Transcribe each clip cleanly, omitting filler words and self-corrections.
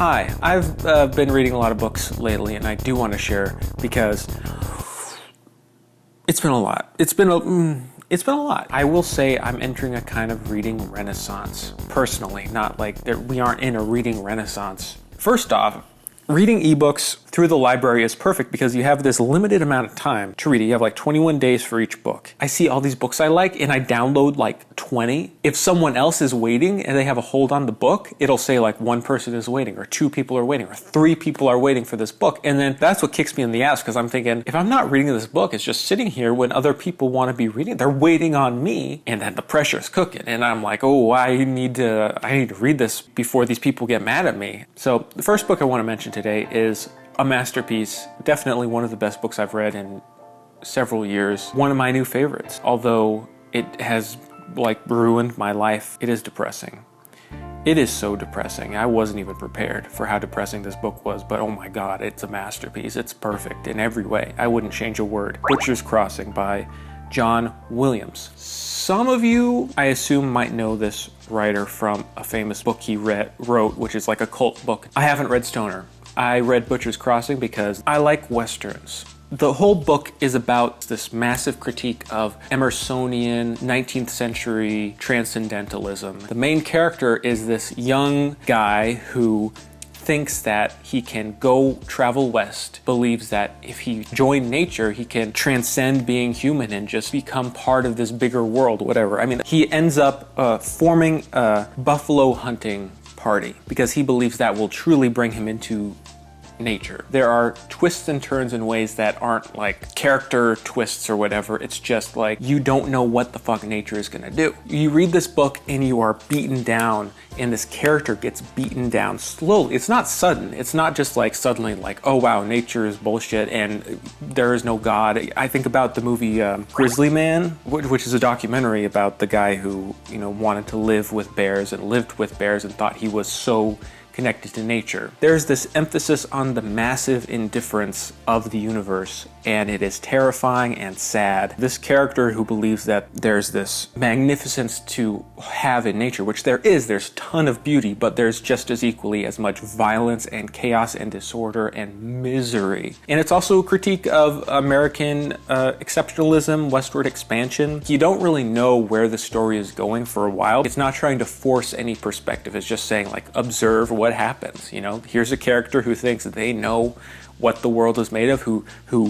Hi, I've been reading a lot of books lately, and I do want to share because it's been a lot. It's been a lot. I will say I'm entering a kind of reading renaissance, personally, not like that we aren't in a reading renaissance. First off, reading ebooks through the library is perfect because you have this limited amount of time to read it. You have like 21 days for each book. I see all these books I like and I download like 20. If someone else is waiting and they have a hold on the book, it'll say like one person is waiting or two people are waiting or three people are waiting for this book. And then that's what kicks me in the ass because I'm thinking, if I'm not reading this book, it's just sitting here when other people want to be reading. They're waiting on me and then the pressure's cooking. And I'm like, oh, I need to read this before these people get mad at me. So the first book I want to mention today is a masterpiece, definitely one of the best books I've read in several years. One of my new favorites, although it has like ruined my life. It is depressing. It is so depressing. I wasn't even prepared for how depressing this book was, but oh my God, it's a masterpiece. It's perfect in every way. I wouldn't change a word. Butcher's Crossing by John Williams. Some of you, I assume, might know this writer from a famous book he wrote, which is like a cult book. I haven't read Stoner. I read Butcher's Crossing because I like Westerns. The whole book is about this massive critique of Emersonian 19th century transcendentalism. The main character is this young guy who thinks that he can go travel west, believes that if he join nature, he can transcend being human and just become part of this bigger world, whatever. I mean, he ends up forming a buffalo hunting party because he believes that will truly bring him into nature. There are twists and turns in ways that aren't like character twists or whatever. It's just like you don't know what the fuck nature is gonna do. You read this book and you are beaten down and this character gets beaten down slowly. It's not sudden. It's not just like suddenly like, oh wow, nature is bullshit and there is no God. I think about the movie Grizzly Man, which is a documentary about the guy who, you know, wanted to live with bears and lived with bears and thought he was so connected to nature. There's this emphasis on the massive indifference of the universe, and it is terrifying and sad. This character who believes that there's this magnificence to have in nature, which there's a ton of beauty, but there's just as equally as much violence and chaos and disorder and misery. And it's also a critique of American exceptionalism, westward expansion. You don't really know where the story is going for a while. It's not trying to force any perspective. It's just saying like, observe what happens. You know, here's a character who thinks that they know what the world is made of, who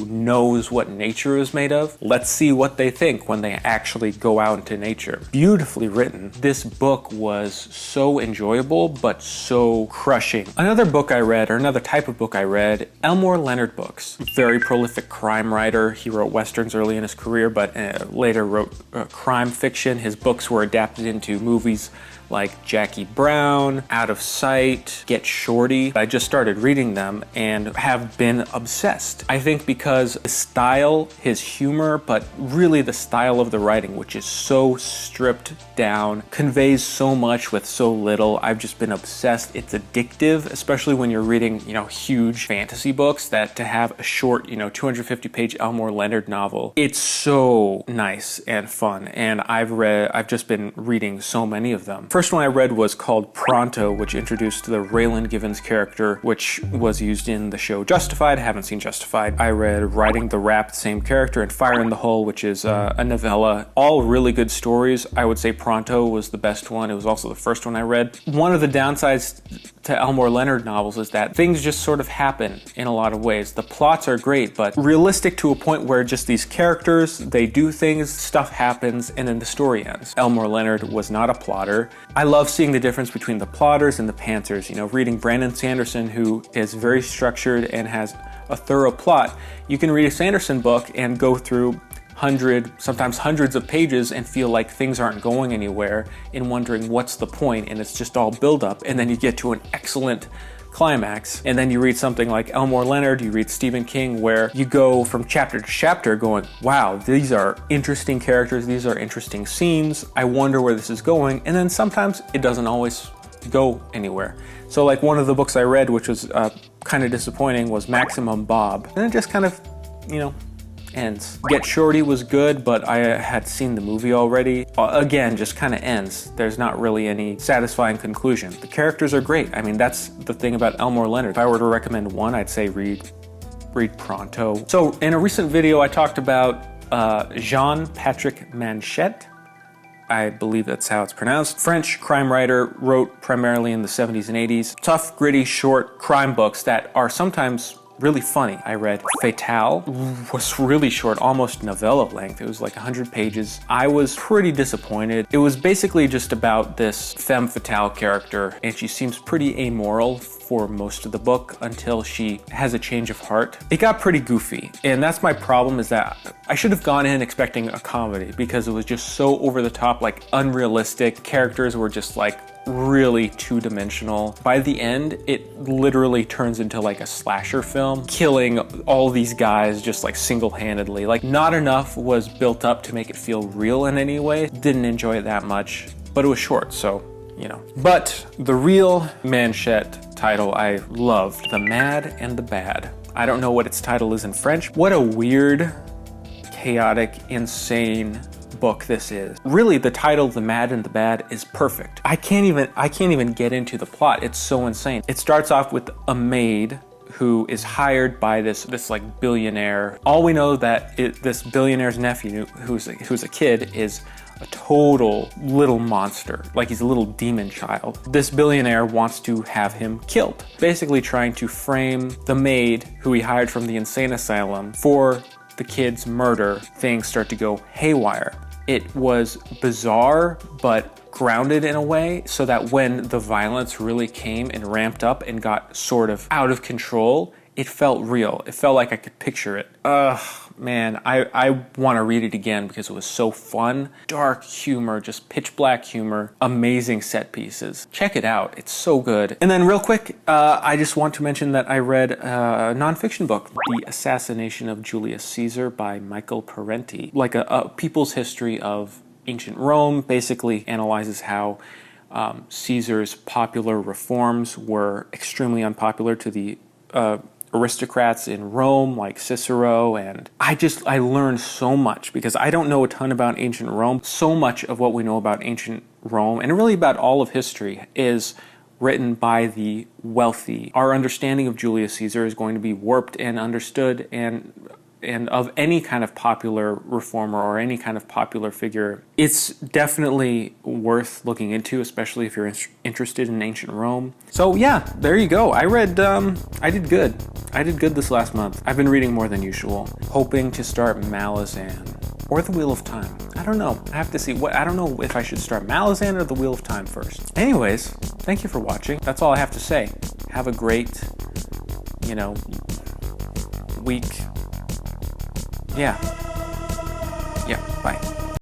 knows what nature is made of. Let's see what they think when they actually go out into nature. Beautifully written. This book was so enjoyable, but so crushing. Another book I read, or another type of book I read, Elmore Leonard books. Very prolific crime writer. He wrote Westerns early in his career, but later wrote crime fiction. His books were adapted into movies like Jackie Brown, Out of Sight, Get Shorty. I just started reading them and have been obsessed. I think because his style, his humor, but really the style of the writing, which is so stripped down, conveys so much with so little. I've just been obsessed. It's addictive, especially when you're reading, you know, huge fantasy books, that to have a short, you know, 250-page Elmore Leonard novel, it's so nice and fun. And I've just been reading so many of them. First one I read was called Pronto, which introduced the Raylan Givens character, which was used in the show Justified. I haven't seen Justified. I read Riding the Rap, same character, and Fire in the Hole, which is a novella. All really good stories. I would say Pronto was the best one. It was also the first one I read. One of the downsides to Elmore Leonard novels is that things just sort of happen in a lot of ways. The plots are great, but realistic to a point where just these characters, they do things, stuff happens, and then the story ends. Elmore Leonard was not a plotter. I love seeing the difference between the plotters and the pantsers. You know, reading Brandon Sanderson, who is very structured and has a thorough plot. You can read a Sanderson book and go through sometimes hundreds of pages and feel like things aren't going anywhere and wondering what's the point, and it's just all build up, and then you get to an excellent climax. And then you read something like Elmore Leonard, you read Stephen King, where you go from chapter to chapter going, wow, these are interesting characters, these are interesting scenes, I wonder where this is going. And then sometimes it doesn't always go anywhere. So like one of the books I read, which was kind of disappointing, was Maximum Bob. And it just kind of, you know, ends. Get Shorty was good, but I had seen the movie already. Again, just kind of ends. There's not really any satisfying conclusion. The characters are great. I mean, that's the thing about Elmore Leonard. If I were to recommend one, I'd say read Pronto. So in a recent video, I talked about Jean-Patrick Manchette. I believe that's how it's pronounced. French crime writer, wrote primarily in the 70s and 80s. Tough, gritty, short crime books that are sometimes really funny. I read Fatale, was really short, almost novella length. It was like 100 pages. I was pretty disappointed. It was basically just about this femme fatale character, and she seems pretty amoral for most of the book until she has a change of heart. It got pretty goofy, and that's my problem, is that I should have gone in expecting a comedy because it was just so over the top, like unrealistic. Characters were just like really two-dimensional. By the end, it literally turns into like a slasher film, killing all these guys just like single-handedly. Like, not enough was built up to make it feel real in any way. Didn't enjoy it that much, but it was short, so you know. But the real Manchette title I loved, The Mad and the Bad. I don't know what its title is in French. What a weird, chaotic, insane book this is. Really, the title, The Mad and the Bad, is perfect. I can't even get into the plot. It's so insane. It starts off with a maid who is hired by this like billionaire. All we know that this billionaire's nephew, who's a kid, is a total little monster. Like, he's a little demon child. This billionaire wants to have him killed, basically trying to frame the maid who he hired from the insane asylum for the kid's murder. Things start to go haywire. It was bizarre, but grounded in a way, so that when the violence really came and ramped up and got sort of out of control, it felt real. It felt like I could picture it. Man, I want to read it again because it was so fun. Dark humor, just pitch black humor, amazing set pieces. Check it out, it's so good. And then real quick, I just want to mention that I read a nonfiction book, The Assassination of Julius Caesar by Michael Parenti. Like a people's history of ancient Rome, basically analyzes how Caesar's popular reforms were extremely unpopular to the aristocrats in Rome, like Cicero, and I learned so much because I don't know a ton about ancient Rome. So much of what we know about ancient Rome, and really about all of history, is written by the wealthy. Our understanding of Julius Caesar is going to be warped and understood, and of any kind of popular reformer or any kind of popular figure. It's definitely worth looking into, especially if you're interested in ancient Rome. So yeah, there you go. I did good. I did good this last month. I've been reading more than usual, hoping to start Malazan or The Wheel of Time. I don't know. I have to see. I don't know if I should start Malazan or The Wheel of Time first. Anyways, thank you for watching. That's all I have to say. Have a great, week. Yeah, bye.